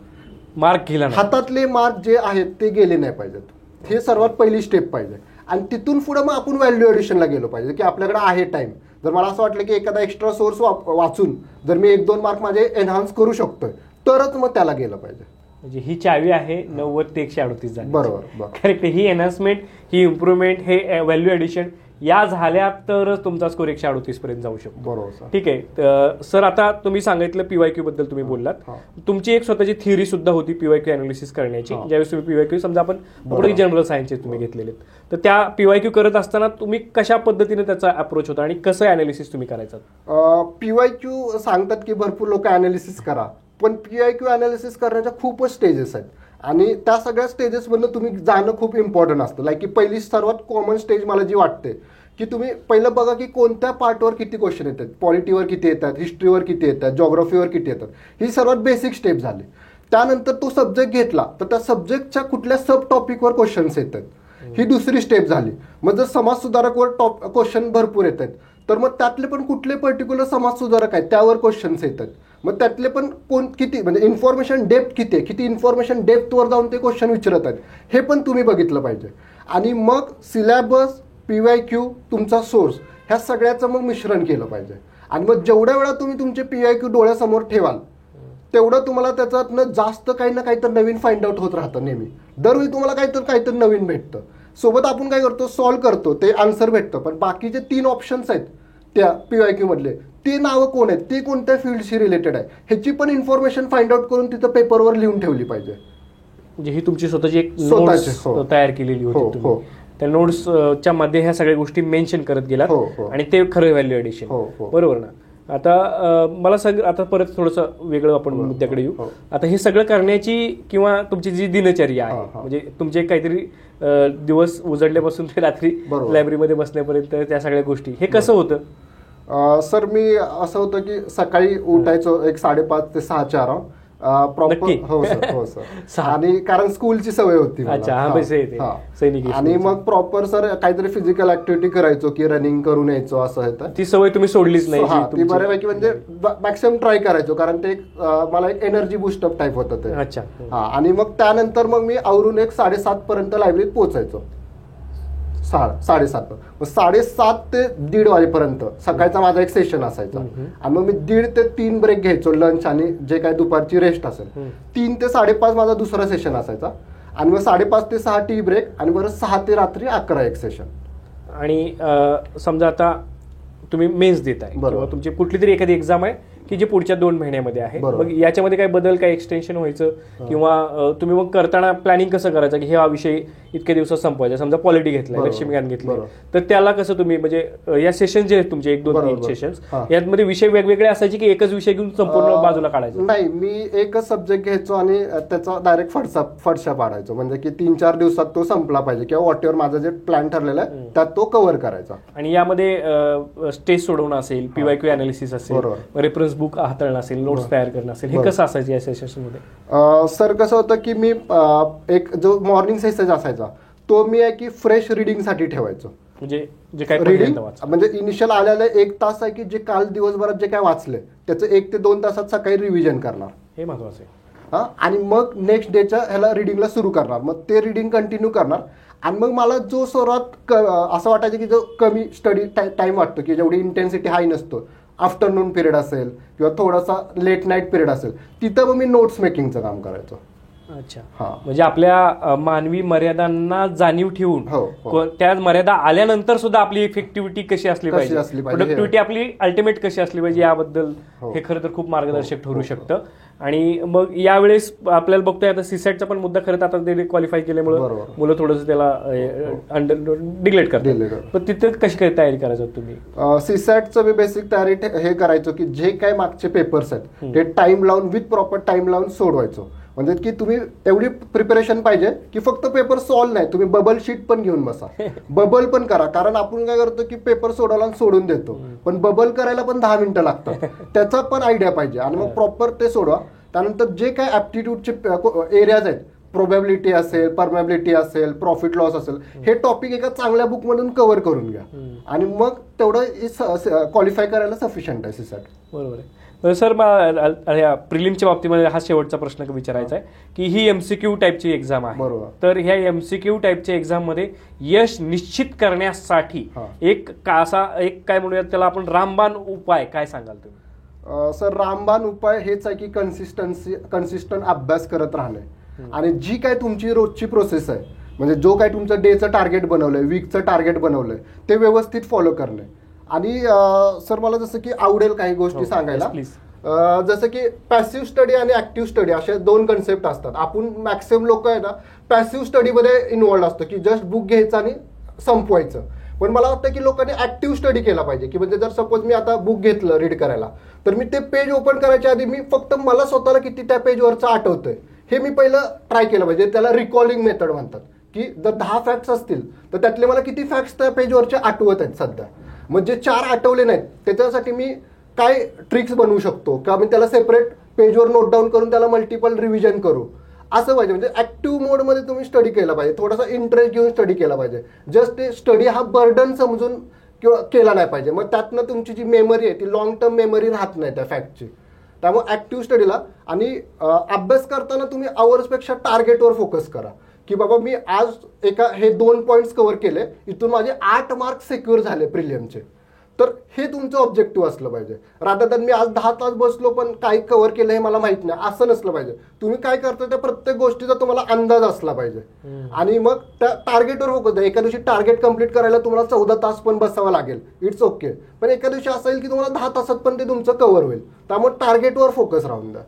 मार्क गेला, हातातले मार्क जे आहेत ते गेले नाही पाहिजेत. हे सर्वात पहिली स्टेप पाहिजे. आणि तिथून पुढे मग आपण व्हॅल्यू एडिशनला गेलो पाहिजे की आपल्याकडे आहे टाइम. जर मला असं वाटलं की एखादा एक्स्ट्रा सोर्स वाचून जर मी 1-2 मार्क माझे एनहान्स करू शकतोय तरच मग त्याला गेलं पाहिजे. म्हणजे ही चावी आहे 90 ते 138 झाली. बरोबर. करेक्ट. ही एनहान्समेंट, ही इम्प्रुव्हमेंट, हे व्हॅल्यू एडिशन या झाल्या तरच तुमचा स्कोर 138 पर्यंत जाऊ शकतो. बरोबर. ठीक आहे सर. आता तुम्ही सांगितलं पीवायक्यू बद्दल तुम्ही बोललात. तुमची एक स्वतःची थिअरी सुद्धा होती पीवायक्यू अनालिसिस करण्याची. ज्यावेळेस तुम्ही पीवायक्यू समजा आपण जनरल सायन्सचे तुम्ही घेतलेले, तर त्या पीवायक्यू करत असताना तुम्ही कशा पद्धतीने त्याचा अप्रोच होता आणि कसं अनालिसिस तुम्ही करायचं? पीवायक्यू सांगतात की भरपूर लोक अनालिसिस करा, पण पीवायक्यू अनालिसिस करण्याच्या खूपच स्टेजेस आहेत आणि त्या सगळ्या स्टेजेसमधनं तुम्ही जाणं खूप इम्पॉर्टंट असतं. लाईक की पहिली सर्वात कॉमन स्टेज मला जी वाटते की तुम्ही पहिलं बघा की कोणत्या पार्टवर किती क्वेश्चन येतात, पॉलिटीवर किती येतात, हिस्ट्रीवर किती येतात, जॉग्राफीवर किती येतात. ही सर्वात बेसिक स्टेप झाली. त्यानंतर तो सब्जेक्ट घेतला तर त्या सब्जेक्टच्या कुठल्या सब टॉपिकवर क्वेश्चन्स येतात, ही दुसरी स्टेप झाली. मग जर समाज सुधारकवर क्वेश्चन भरपूर येतात तर मग त्यातले पण कुठले पर्टिक्युलर समाज सुधारक आहेत त्यावर क्वेश्चन्स येतात. मग त्यातले पण किती म्हणजे इन्फॉर्मेशन डेप्थ किती आहे, किती इन्फॉर्मेशन डेप्थवर जाऊन ते क्वेश्चन विचारत आहेत हे पण तुम्ही बघितलं पाहिजे. आणि मग सिलेबस, पीवायक्यू, तुमचा सोर्स, ह्या सगळ्याचं मग मिश्रण केलं पाहिजे. आणि मग जेवढ्या वेळा तुम्ही तुमचे पीवायक्यू डोळ्यासमोर ठेवाल तेवढं तुम्हाला त्याच्यातनं जास्त काही ना काहीतरी नवीन फाइंड आउट होत राहतं. नेहमी दरवेळी तुम्हाला काहीतरी नवीन भेटतं. सोबत आपण काय करतो, सॉल्व्ह करतो, ते आन्सर भेटतं, पण बाकीचे 3 ऑप्शन्स आहेत त्या पीवायक्यू मधले, ते नावं कोण आहेत, ते कोणत्या फील्डशी रिलेटेड आहे, ह्याची पण इन्फॉर्मेशन फाइंड आउट करून तिथं पेपरवर लिहून ठेवली पाहिजे. म्हणजे ही तुमची स्वतःची एक नोट्स तयार केलेली होती तुम्ही. त्या नोट्सच्या मध्ये ह्या सगळ्या गोष्टी मेन्शन करत गेलात आणि ते खरं व्हॅल्यू एडिशन. बरोबर ना? आता मला आता परत थोडंसं वेगळं आपण मुद्द्याकडे येऊ. आता हे सगळं करण्याची किंवा तुमची जी दिनचर्या आहे, म्हणजे तुमचे काहीतरी दिवस उजडल्यापासून ते रात्री लायब्ररीमध्ये बसण्यापर्यंत त्या सगळ्या गोष्टी, हे कसं होतं? सर मी असं होतं की सकाळी उठायचो एक 5:30 ते 6च्या अराउंड प्रॉपर. हो सर. आणि कारण स्कूलची सवय होती. आणि मग प्रॉपर सर काहीतरी फिजिकल ऍक्टिव्हिटी करायचो की रनिंग करून यायचो. असं होतं. ती सवय तुम्ही सोडलीच नाही? ती बऱ्यापैकी म्हणजे मॅक्सिमम ट्राय करायचो कारण ते मला एक एनर्जी बूस्टअप टाईप होतं ते. अच्छा. आणि मग त्यानंतर मग मी आवरून एक 7:30 पर्यंत लायब्ररीत पोहोचायचो. 7:30. मग 7:30 ते 1:30 वाजेपर्यंत सकाळचा माझा एक सेशन असायचा. आणि मग मी 1:30 ते 3 ब्रेक घ्यायचो, लंच आणि जे काय दुपारची रेस्ट असेल. 3 ते 5:30 माझा दुसरा सेशन असायचा. आणि मग 5:30 ते 6 टी ब्रेक आणि बरं 6 ते रात्री 11 एक सेशन. आणि समजा आता तुम्ही मेन्स देताय किंवा तुमची कुठली तरी एखादी एक्झाम आहे की जे पुढच्या 2 महिन्यामध्ये आहे, मग याच्यामध्ये काय बदल, काय एक्सटेन्शन व्हायचं किंवा तुम्ही मग करताना प्लॅनिंग कसं करायचं की हा विषय इतक्या दिवसात संपवायचा? समजा पॉलिटी घेतलाय, लक्ष्मीकांत घेतलं, तर त्याला कसं तुम्ही म्हणजे या सेशन जे आहेत तुमचे 1-2-3 सेशन्स, यामध्ये विषय वेगवेगळे असायचे की एकच विषय घेऊन संपूर्ण बाजूला काढायचं? नाही, मी एकच सब्जेक्ट घ्यायचो आणि त्याचा डायरेक्ट फडशा पाडायचो. म्हणजे की 3-4 दिवसात तो संपला पाहिजे किंवा वॉटेवर माझं जे प्लॅन ठरलेला आहे त्यात तो कव्हर करायचा. आणि यामध्ये स्टेज सोडवणं असेल, पीवायक्यू अनालिसिस असेल, रेफरन्स बुक हाताळणं असेल, नोट्स तयार करणं असेल, हे कसं असायचं या सेशनमध्ये? सर कसं होतं की मी एक जो मॉर्निंग सेशन असायचा तो मी आहे की फ्रेश रिडिंगसाठी ठेवायचो. म्हणजे जे काय रिडिंग म्हणजे इनिशियल आलेलं 1 तास आहे की जे काल दिवसभरात जे काय वाचले त्याचं 1 ते 2 तासात सकाळी रिव्हिजन करणार. हे महत्वाचं आहे. आणि मग नेक्स्ट डेच्या ह्याला रिडिंगला सुरू करणार. मग ते रिडिंग कंटिन्यू करणार. आणि मग मला जो सर्वात असं वाटायचं की जो कमी स्टडी टाइम वाटतो की जेवढी इंटेन्सिटी हाय नसतो, आफ्टरनून पिरियड असेल किंवा थोडासा लेट नाईट पिरियड असेल, तिथं मग मी नोट्स मेकिंगचं काम करायचो. अच्छा. म्हणजे आपल्या मानवी मर्यादांना जाणीव ठेवून त्या मर्यादा आल्यानंतर सुद्धा आपली इफेक्टिव्हिटी कशी असली पाहिजे, प्रोडक्टिव्हिटी आपली अल्टिमेट कशी असली पाहिजे, याबद्दल हे खरं तर खूप मार्गदर्शक ठरू शकतं. आणि मग यावेळेस आपल्याला बघतोय आता सीसॅटचा पण मुद्दा खरं तर आता ते क्वालिफाय केल्यामुळे मुलं थोडंसं त्याला डिग्लेट करतात. पण तिथे कशी काय तयारी करायचं तुम्ही? सीसॅटचं मी बेसिक तयारी हे करायचो की जे काय मागचे पेपर्स आहेत ते टाइम लावून विथ प्रॉपर टाइम लावून सोडवायचो. म्हणजे की तुम्ही एवढी प्रिपरेशन पाहिजे की फक्त पेपर सॉल्व्ह नाही, तुम्ही बबल शीट पण घेऊन बसा, बबल पण करा. कारण आपण काय करतो की पेपर सोडवला सोडून देतो, पण बबल करायला पण 10 मिनिटं लागतात. त्याचा पण आयडिया पाहिजे. आणि मग प्रॉपर ते सोडवा. त्यानंतर जे काय ॲप्टिट्यूडचे एरियाज आहेत, प्रोबॅबिलिटी असेल, परमेबिलिटी असेल, प्रॉफिट लॉस असेल, हे टॉपिक एका चांगल्या बुकमधून कव्हर करून घ्या आणि मग तेवढं क्वालिफाय करायला सफिशियंट आहे सीसॅट. बरोबर आहे. सर प्रिलिमच्या बाबतीमध्ये हा शेवटचा प्रश्न विचारायचा आहे की ही MCQ टाईपची एक्झाम आहे. बरोबर. तर ह्या MCQ टाईपच्या एक्झाममध्ये यश निश्चित करण्यासाठी एक काय म्हणूयात त्याला आपण रामबाण उपाय काय सांगाल तुम्ही? सर, रामबाण उपाय हेच आहे की कन्सिस्टंट अभ्यास करत राहणे आणि जी काय तुमची रोजची प्रोसेस आहे, म्हणजे जो काय तुमचं डेचं टार्गेट बनवलंय, वीकचं टार्गेट बनवलंय, ते व्यवस्थित फॉलो करणे. आणि सर मला जसं की आवडेल काही गोष्टी सांगायला, जसं की पॅसिव्ह स्टडी आणि ऍक्टिव्ह स्टडी असे दोन कन्सेप्ट असतात. आपण मॅक्सिमम लोक आहे ना पॅसिव्ह स्टडीमध्ये इन्व्हॉल्ड असतो की जस्ट बुक घ्यायचं आणि संपवायचं. पण मला वाटतं की लोकांनी ऍक्टिव्ह स्टडी केला पाहिजे, की म्हणजे जर सपोज मी आता बुक घेतलं रीड करायला, तर मी ते पेज ओपन करायच्या आधी मी फक्त मला स्वतःला किती त्या पेजवरचं आठवतंय हे मी पहिलं ट्राय केलं पाहिजे. त्याला रिकॉलिंग मेथड म्हणतात, की जर 10 फॅक्ट्स असतील तर त्यातले मला किती फॅक्ट्स त्या पेजवरचे आठवत आहेत सध्या. मग जे 4 आठवले नाहीत त्याच्यासाठी मी काय ट्रिक्स बनवू शकतो, किंवा मी त्याला सेपरेट पेजवर नोट डाऊन करून त्याला मल्टिपल रिव्हिजन करू, असं पाहिजे. म्हणजे ऍक्टिव्ह मोडमध्ये तुम्ही स्टडी केला पाहिजे, थोडासा इंटरेस्ट घेऊन स्टडी केला पाहिजे. जस्ट ते स्टडी हा बर्डन समजून किंवा केला नाही पाहिजे. मग त्यातनं तुमची जी मेमरी आहे ती लॉंग टर्म मेमरी राहत नाही त्या फॅक्टची. त्यामुळे ऍक्टिव्ह स्टडीला आणि अभ्यास करताना तुम्ही आवर्सपेक्षा टार्गेटवर फोकस करा, की बाबा मी आज हे 2 पॉईंट्स कव्हर केले, इथून माझे 8 मार्क्स सिक्युअर झाले प्रिलियमचे. तर हे तुमचं ऑब्जेक्टिव्ह असलं पाहिजे. रादर दॅन मी आज 10 तास बसलो पण काही कव्हर केलं हे मला माहित नाही, असं नसलं पाहिजे. तुम्ही काय करता त्या प्रत्येक गोष्टीचा तुम्हाला अंदाज असला पाहिजे आणि मग त्या टार्गेटवर फोकस द्या. एका दिवशी टार्गेट कंप्लीट करायला तुम्हाला 14 तास पण बसावं लागेल, इट्स ओके. पण एका दिवशी असं येईल की तुम्हाला 10 तासात पण ते तुमचं कव्हर होईल. त्यामुळे टार्गेटवर फोकस राहून द्या.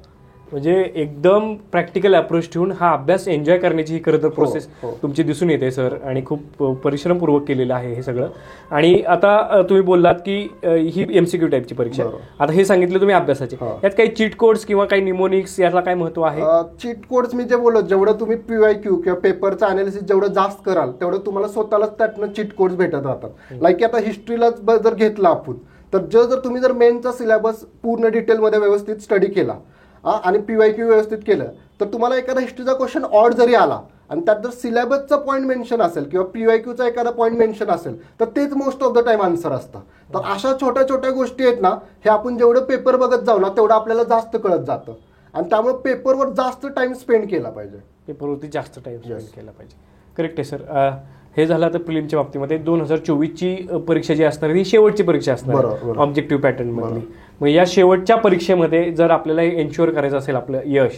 म्हणजे एकदम प्रॅक्टिकल अप्रोच ठेवून हा अभ्यास एन्जॉय करण्याची ही खरं तर प्रोसेस तुमची दिसून येते सर, आणि खूप परिश्रमपूर्वक केलेलं आहे हे सगळं. आणि आता तुम्ही बोललात की ही MCQ टाईपची परीक्षा, आता हे सांगितलं तुम्ही अभ्यासाचे, यात काही चीट कोड्स किंवा काही निमोनिक्स याला काय महत्व आहे? चीट कोड्स मी जे बोललो, जेवढं तुम्ही PYQ किंवा पेपरचं अनालिसिस जेवढं जास्त कराल तेवढं तुम्हाला स्वतःलाच त्यातनं चीट कोड्स भेटत राहतात. लाईक आता हिस्ट्रीला जर घेतलं आपण, तर जर तुम्ही जर मेनचा सिलेबस पूर्ण डिटेलमध्ये व्यवस्थित स्टडी केला आणि PYQ व्यवस्थित केलं, तर तुम्हाला एखादा हिस्ट्रीचा क्वेश्चन ऑड जरी आला आणि त्यात जर सिलेबसचा पॉईंट मेन्शन असेल किंवा PYQचा एखादा पॉईंट मेन्शन असेल, तर तेच most of the time answer असतं. तर अशा छोट्या छोट्या गोष्टी आहेत ना, हे आपण जेवढं पेपर बघत जाऊ ना तेवढं आपल्याला जास्त कळत जातं आणि त्यामुळे पेपरवर जास्त टाइम स्पेंड केला पाहिजे. पेपरवरती जास्त टाइम स्पेंड केला पाहिजे. करेक्ट आहे सर. हे झालं तर प्रिलिमच्या बाबतीमध्ये. 2024ची परीक्षा जी असणार ही शेवटची परीक्षा असणार ऑब्जेक्टिव्ह पॅटर्न मधली. मग या शेवटच्या परीक्षेमध्ये जर आपल्याला एन्श्युअर करायचं असेल आपलं यश,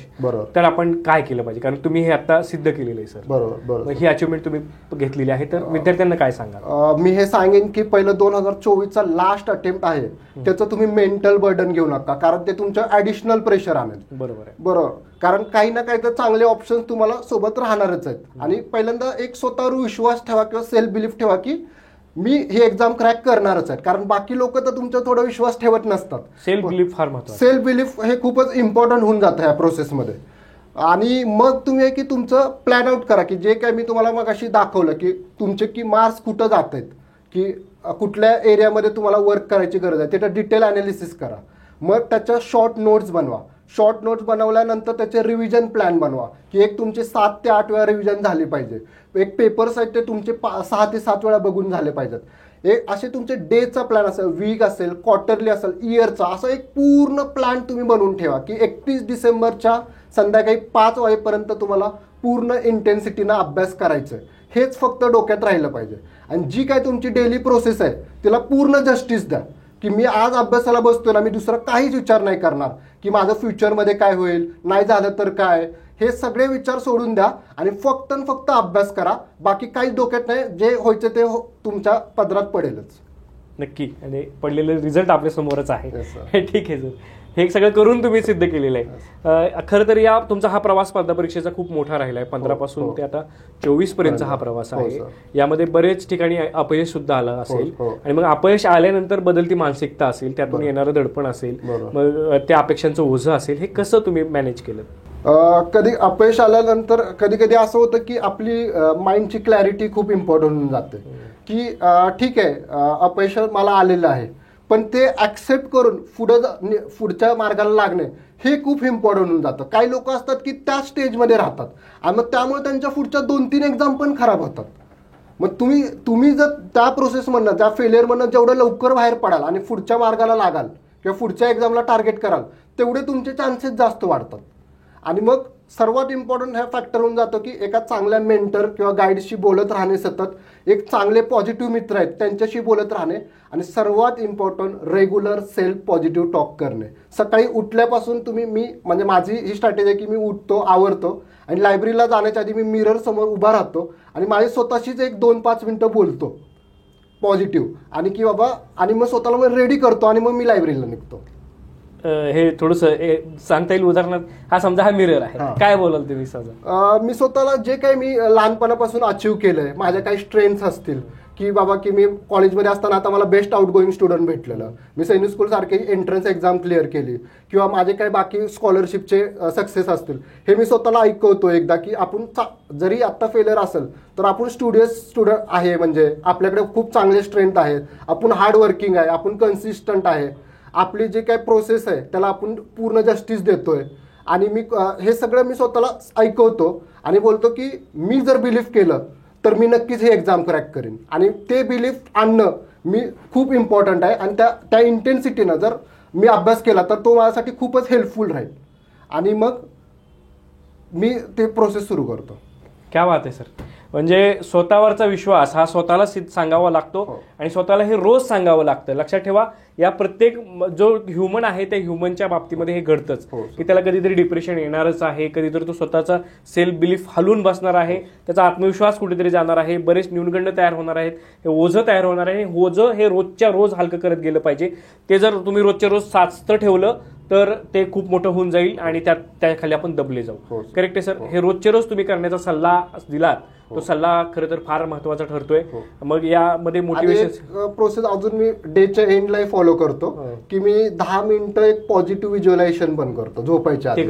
तर आपण काय केलं पाहिजे? कारण तुम्ही हे आता सिद्ध केलेलं आहे सर. बरोबर. ही अचिव्हमेंट तुम्ही घेतलेली आहे, तर विद्यार्थ्यांना काय सांगा? मी हे सांगेन की पहिलं 2024चा लास्ट अटेम्प्ट आहे, त्याचं तुम्ही मेंटल बर्डन घेऊ नका, कारण ते तुमचं ऍडिशनल प्रेशर आणेल. बरोबर. कारण काही ना काही तर चांगले ऑप्शन तुम्हाला सोबत राहणारच आहेत. आणि पहिल्यांदा एक स्वतःवर विश्वास ठेवा किंवा सेल्फ बिलीफ ठेवा की मी ही एक्झाम क्रॅक करणारच आहे. कारण बाकी लोक तर तुमचा थोडा विश्वास ठेवत नसतात. सेल्फ बिलीफ फार महत्त्वाचं. सेल्फ बिलीफ हे खूपच इम्पॉर्टंट होऊन जातं ह्या प्रोसेसमध्ये. आणि मग तुम्ही की तुमचं प्लॅन आउट करा की जे काय मी तुम्हाला मग अशी दाखवलं की तुमचे की मार्क्स कुठं जात आहेत, की कुठल्या एरियामध्ये तुम्हाला वर्क करायची गरज आहे, त्याचं डिटेल अनालिसिस करा. मग त्याच्या शॉर्ट नोट्स बनवा. शॉर्ट नोट्स बनवल्यानंतर त्याचे रिव्हिजन प्लॅन बनवा की एक तुमचे 7 ते 8 वेळा रिव्हिजन झाली पाहिजे. एक पेपर्स आहेत ते तुमचे 6 ते 7 वेळा बघून झाले पाहिजेत. एक असे तुमचे डेचा प्लॅन असेल, वीक असेल, क्वार्टरली असेल, इयरचा, असं एक पूर्ण प्लॅन तुम्ही बनवून ठेवा की 31 डिसेंबरच्या संध्याकाळी 5 वाजेपर्यंत तुम्हाला पूर्ण इंटेन्सिटीनं अभ्यास करायचा आहे. हेच फक्त डोक्यात राहिलं पाहिजे. आणि जी काय तुमची डेली प्रोसेस आहे तिला पूर्ण जस्टिस द्या की मी आज अभ्यासाला बसतोय ना, मी दुसरा काहीच विचार नाही करणार की माझं फ्युचरमध्ये काय होईल, नाही झालं तर काय, हे सगळे विचार सोडून द्या आणि फक्त अभ्यास करा. बाकी काहीच डोक्यात नाही, जे व्हायचं ते तुमच्या पदरात पडेलच. नक्की. आणि पडलेले रिझल्ट आपल्या समोरच आहे. ठीक आहे सर. हे सगळं करून तुम्ही सिद्ध केलेलं आहे. खरं तर या तुमचा हा प्रवास स्पर्धा परीक्षेचा खूप मोठा राहिला आहे. 15 पासून ते आता 24 पर्यंतचा हा प्रवास आहे. यामध्ये बरेच ठिकाणी अपयश सुद्धा आलं असेल आणि मग अपयश आल्यानंतर बदलती मानसिकता असेल, त्यातून येणारं दडपण असेल, मग त्या अपेक्षांचं ओझं असेल, हे कसं तुम्ही मॅनेज केलं? कधी अपयश आल्यानंतर कधी कधी असं होतं की आपली माइंडची क्लॅरिटी खूप इम्पॉर्टंट होऊन जाते की ठीक आहे अपयश मला आलेलं आहे, पण ते ऍक्सेप्ट करून पुढच्या मार्गाला लागणे हे खूप इम्पॉर्टंट होऊन जातं. काही लोक असतात की त्या स्टेजमध्ये राहतात आणि मग त्यामुळे त्यांच्या पुढच्या 2-3 एक्झाम पण खराब होतात. मग तुम्ही जर त्या प्रोसेसमधनं त्या फेलियरमधनं जेवढं लवकर बाहेर पडाल आणि पुढच्या मार्गाला लागाल किंवा पुढच्या एक्झामला टार्गेट कराल तेवढे तुमचे चान्सेस जास्त वाढतात. आणि मग सर्वात इम्पॉर्टंट हा फॅक्टर होऊन जातो की एका चांगल्या मेंटर किंवा गाईडशी बोलत राहणे, सतत एक चांगले पॉझिटिव्ह मित्र आहेत त्यांच्याशी बोलत राहणे आणि सर्वात important regular self positive talk करणे. सकाळी उठल्यापासून मी म्हणजे माझी ही स्ट्रॅटेजी आहे की मी उठतो, आवरतो आणि लायब्ररीला जाण्याच्या आधी मी मिरर समोर उभा राहतो आणि माझी स्वतःशीच एक 2-5 मिनिटं बोलतो पॉझिटिव्ह आणि की बाबा आणि मग स्वतःला मग रेडी करतो आणि मग मी लायब्ररीला निघतो. हे थोडंसं सांगता येईल उदाहरणार्थ, हा समजा हा मिरर आहे, काय बोलाल तुम्ही? समजा मी स्वतःला जे काही मी लहानपणापासून अचीव्ह केलंय, माझ्या काही स्ट्रेंथ्स असतील की बाबा की मी कॉलेजमध्ये असताना आता मला बेस्ट आउटगोईंग स्टुडंट भेटलेलं, मी सैनिक स्कूल सारखी एंट्रन्स एक्झाम क्लिअर केली किंवा माझे काही बाकी स्कॉलरशिपचे सक्सेस असतील, हे मी स्वतःला ऐकवतो एकदा की आपण जरी आत्ता फेलियर असेल तर आपण स्टुडंट आहे, म्हणजे आपल्याकडे खूप चांगले स्ट्रेंथ आहेत, आपण हार्ड वर्किंग आहे, आपण कन्सिस्टंट आहे, आपली जे काही प्रोसेस आहे त्याला आपण पूर्ण जस्टिस देतोय. आणि मी हे सगळं मी स्वतःला ऐकवतो आणि बोलतो की मी जर बिलीव्ह केलं तर मी नक्कीच हे एक्झाम क्रॅक करीन. आणि ते बिलीव्ह आणणं मी खूप इम्पॉर्टंट आहे आणि त्या इंटेन्सिटीनं जर मी अभ्यास केला तर तो माझ्यासाठी खूपच हेल्पफुल राहील आणि मग मी ते प्रोसेस सुरू करतो. क्या बात आहे सर. म्हणजे स्वतःवरचा विश्वास हा स्वतःला सांगावा लागतो आणि स्वतःला हे रोज सांगावं लागतं. लक्षात ठेवा, या प्रत्येक जो ह्युमन आहे त्या ह्युमनच्या बाबतीमध्ये हे घडतंच की त्याला कधीतरी डिप्रेशन येणारच आहे, कधीतरी तो स्वतःचा सेल्फ बिलीफ हलवून बसणार आहे, त्याचा आत्मविश्वास कुठेतरी जाणार आहे, बरेच न्यूनगंड तयार होणार आहेत, हे ओझं तयार होणार आहे. ओझं हे रोजच्या रोज हलकं करत गेलं पाहिजे. ते जर तुम्ही रोजच्या रोज साचतं ठेवलं तर ते खूप मोठं होऊन जाईल आणि त्याखाली आपण दबले जाऊ. करेक्ट आहे सर. हे रोजच्या रोज तुम्ही करण्याचा सल्ला दिलात, तो सल्ला खरं तर फार महत्वाचा ठरतोय. मग यामध्ये मोटिवेशन प्रोसेस अजून मी डेच्या एंडला फॉलो करतो की मी 10 मिनिटं एक पॉझिटिव्ह व्हिज्युअलायझेशन पण करतो झोपायच्या आधी.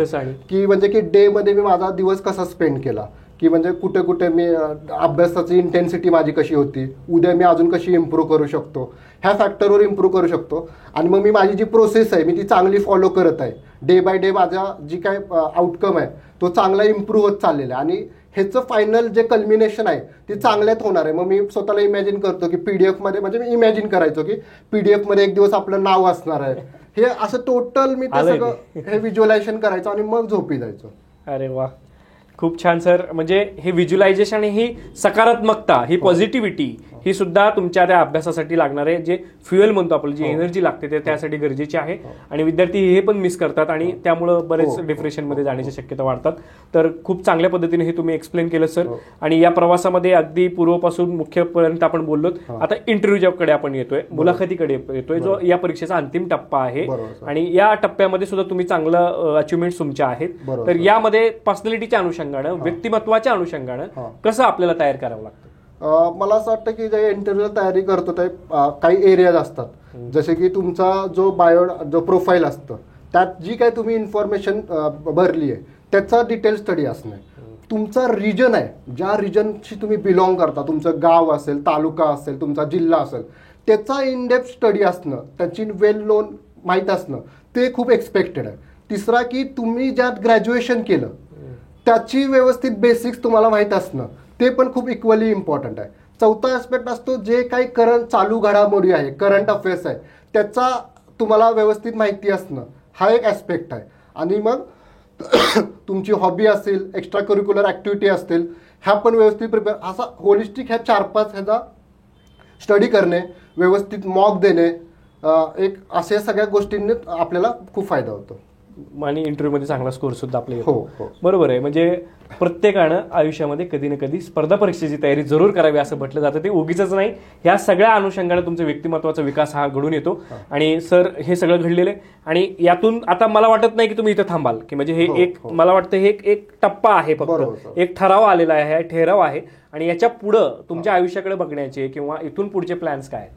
की म्हणजे की डे मध्ये मी माझा दिवस कसा स्पेंड केला, की म्हणजे कुठे कुठे मी अभ्यासाची इंटेन्सिटी माझी कशी होती, उद्या मी अजून कशी इम्प्रूव्ह करू शकतो, ह्या फॅक्टरवर इम्प्रूव्ह करू शकतो. आणि मग मी माझी जी प्रोसेस आहे मी ती चांगली फॉलो करत आहे. डे बाय डे माझा जी काय आउटकम आहे तो चांगला इम्प्रूव्ह होत चाललेला आहे आणि ह्याचं फायनल जे कल्मिनेशन आहे ते चांगल्यात होणार आहे. मग मी स्वतःला इमॅजिन करतो की पीडीएफ मध्ये, म्हणजे मी इमॅजिन करायचो की पीडीएफ मध्ये एक दिवस आपलं नाव असणार आहे. हे असं टोटल मी ते सगळं हे व्हिज्युअलायझेशन करायचं आणि मग झोपी जायचो. अरे वा, खूप छान सर. म्हणजे हे व्हिज्युअलायझेशन, ही सकारात्मकता, ही पॉझिटिव्हिटी, ही सुद्धा तुमच्या त्या अभ्यासासाठी लागणारे जे फ्युएल म्हणतो आपण, जी एनर्जी लागते ते त्यासाठी गरजेची आहे. आणि विद्यार्थी हे पण मिस करतात आणि त्यामुळं बरेच डिप्रेशनमध्ये जाण्याची शक्यता वाढतात. तर खूप चांगल्या पद्धतीने हे तुम्ही एक्सप्लेन केलं सर. आणि या प्रवासामध्ये अगदी पूर्वपासून मुख्यपर्यंत आपण बोललो. आता इंटरव्ह्यूकडे आपण येतोय, मुलाखतीकडे येतोय, जो या परीक्षेचा अंतिम टप्पा आहे. आणि या टप्प्यामध्ये सुद्धा तुम्ही चांगलं अचिव्हमेंट तुमच्या आहेत. तर यामध्ये पर्सनॅलिटीच्या अनुषंगानं, व्यक्तिमत्वाच्या अनुषंगानं कसं आपल्याला तयार करावं लागतं? मला असं वाटतं की जे इंटरव्ह्यू तयारी करतो ते काही एरियाज असतात, जसे की तुमचा जो जो प्रोफाईल असतं त्यात जी काही तुम्ही इन्फॉर्मेशन भरली आहे त्याचा डिटेल स्टडी असणे. तुमचा रिजन आहे, ज्या रिजनशी तुम्ही बिलॉंग करता, तुमचं गाव असेल, तालुका असेल, तुमचा जिल्हा असेल, त्याचा इन डेप्थ स्टडी असणं, त्याची वेल नोन माहीत असणं ते खूप एक्सपेक्टेड आहे. तिसरा की तुम्ही ज्यात ग्रॅज्युएशन केलं त्याची व्यवस्थित बेसिक्स तुम्हाला माहीत असणं ते पण खूप इक्वली इम्पॉर्टंट आहे. चौथा ॲस्पेक्ट असतो जे काही चालू घडामोडी आहे, करंट अफेअर्स आहे, त्याचा तुम्हाला व्यवस्थित माहिती असणं, हा एक ॲस्पेक्ट आहे. आणि मग तुमची हॉबी असेल, एक्स्ट्रा करिक्युलर ॲक्टिव्हिटी असतील, ह्या पण व्यवस्थित प्रिपेअर, असा होलिस्टिक ह्या 4-5 ह्याचा स्टडी करणे, व्यवस्थित मॉक देणे, एक अशा सगळ्या गोष्टींनी आपल्याला खूप फायदा होतो. आणि इंटरव्ह्यूमध्ये चांगला स्कोर सुद्धा आपले हो. बरोबर आहे. म्हणजे प्रत्येकानं आयुष्यामध्ये कधी ना कधी स्पर्धा परीक्षेची तयारी जरूर करावी असं म्हटलं जातं. ते उगीच नाही, ह्या सगळ्या अनुषंगाने तुमचा व्यक्तिमत्वाचा विकास हा घडून येतो. आणि सर हे सगळं घडलेलं आहे आणि यातून आता मला वाटत नाही की तुम्ही इथं थांबाल, की म्हणजे हे एक मला वाटतं हे एक टप्पा आहे, फक्त एक ठराव आलेला आहे, ठराव आहे. आणि याच्या पुढं तुमच्या आयुष्याकडे बघण्याचे किंवा इथून पुढचे प्लॅन्स काय?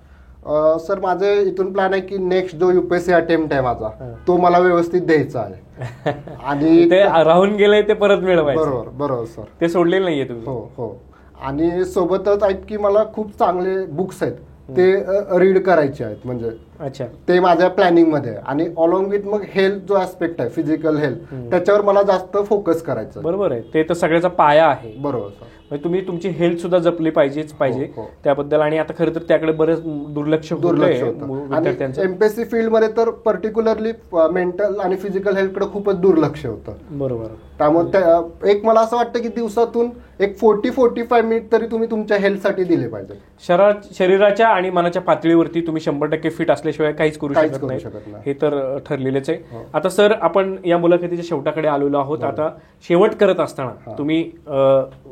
सर माझे इथून प्लॅन आहे की नेक्स्ट जो युपीएससी अटेम्प्ट आहे माझा तो मला व्यवस्थित द्यायचा आहे. आणि ते राहून गेलंय ते परत मिळवायचं. बरोबर सर, ते सोडलेलं नाहीये तुम्ही? हो. आणि सोबतच आहेत की मला खूप चांगले बुक्स आहेत ते रीड करायचे आहेत, म्हणजे अच्छा. ते माझ्या प्लॅनिंग मध्ये आहे. आणि अलॉंग विथ मग हेल्थ जो ऍस्पेक्ट आहे, फिजिकल हेल्थ, त्याच्यावर मला जास्त फोकस करायचं. बरोबर आहे, ते तर सगळ्याचा पाया आहे. बरोबर सर. म्हणजे तुम्ही तुमची हेल्थ सुद्धा जपली पाहिजे त्याबद्दल. आणि आता खरं तर त्याकडे बरेच दुर्लक्ष होतं. आणि एमपीएससी फील्ड मध्ये तर पर्टिक्युलरली मेंटल आणि फिजिकल हेल्थ कडे खूपच दुर्लक्ष होतं. बरोबर. त्यामुळे एक मला असं वाटतं की दिवसातून एक 40-45 मिनिट तरी तुम्ही तुमच्या हेल्थसाठी दिले पाहिजे. शरीराच्या आणि मनाच्या पातळीवरती तुम्ही 100% फिट असल्याशिवाय काहीच करू शकत नाही, हे तर ठरलेलेच आहे. आता सर, आपण या मुलाखतीच्या शेवटाकडे आलेलो आहोत. आता शेवट करत असताना तुम्ही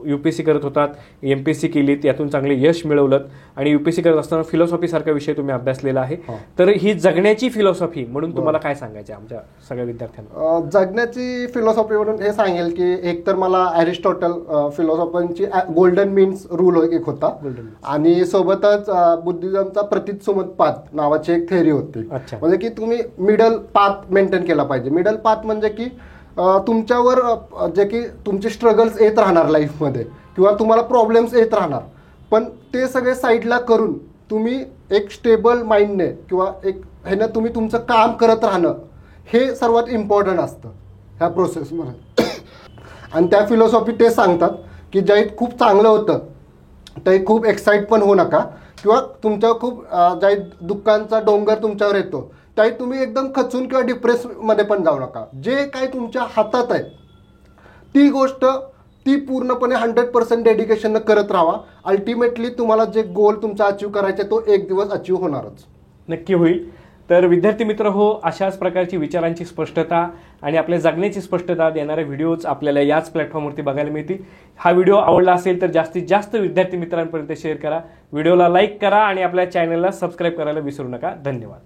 युपीएससी करत होतात, एमपीएससी केलीत, यातून चांगले यश मिळवलं आणि युपीएससी करत असताना फिलॉसॉफी सारखा विषय तुम्ही अभ्यासलेला आहे. तर ही जगण्याची फिलॉसॉफी म्हणून तुम्हाला काय सांगायचं आमच्या सगळ्या विद्यार्थ्यांना? जगण्याची फिलॉसॉफी म्हणून हे सांगेल की एक तर मला अरिस्टॉटल फिलॉसॉफरची गोल्डन मीन्स रूल एक होता, आणि सोबतच बुद्धिझमचा प्रतितसुमत पाथ नावाची एक थेअरी होती. म्हणजे की तुम्ही मिडल पाथ मेंटेन केला पाहिजे. मिडल पाथ म्हणजे की तुमच्यावर जे की तुमचे स्ट्रगल्स येत राहणार लाईफमध्ये किंवा तुम्हाला प्रॉब्लेम्स येत राहणार, पण ते सगळे साईडला करून तुम्ही एक स्टेबल माइंडने किंवा एक ह्यानं तुम्ही तुमचं काम करत राहणं हे सर्वात इम्पॉर्टंट असतं ह्या प्रोसेसमध्ये. आणि त्या फिलॉसॉफी ते सांगतात की ज्यात खूप चांगलं होतं ते खूप एक्साइट पण होऊ नका, किंवा तुमच्यावर खूप ज्यात दुःखांचा डोंगर तुमच्यावर येतो त्यात तुम्ही एकदम खचून किंवा डिप्रेसमध्ये पण जाऊ नका. जे काही तुमच्या हातात आहे ती गोष्ट ती पूर्णपणे 100% डेडिकेशननं करत राहा. अल्टिमेटली तुम्हाला जे गोल तुमचा अचीव करायचा तो एक दिवस अचीव होणारच. नक्की होईल. तर विद्यार्थी मित्र हो, अशाच प्रकारची विचारांची स्पष्टता आणि आपल्या जगण्याची स्पष्टता देणारे व्हिडिओज आपल्याला याच प्लॅटफॉर्मवरती बघायला मिळतील. हा व्हिडिओ आवडला असेल तर जास्तीत जास्त विद्यार्थी मित्रांपर्यंत शेअर करा, व्हिडिओला लाईक करा आणि आपल्या चॅनलला सबस्क्राईब करायला विसरू नका. धन्यवाद.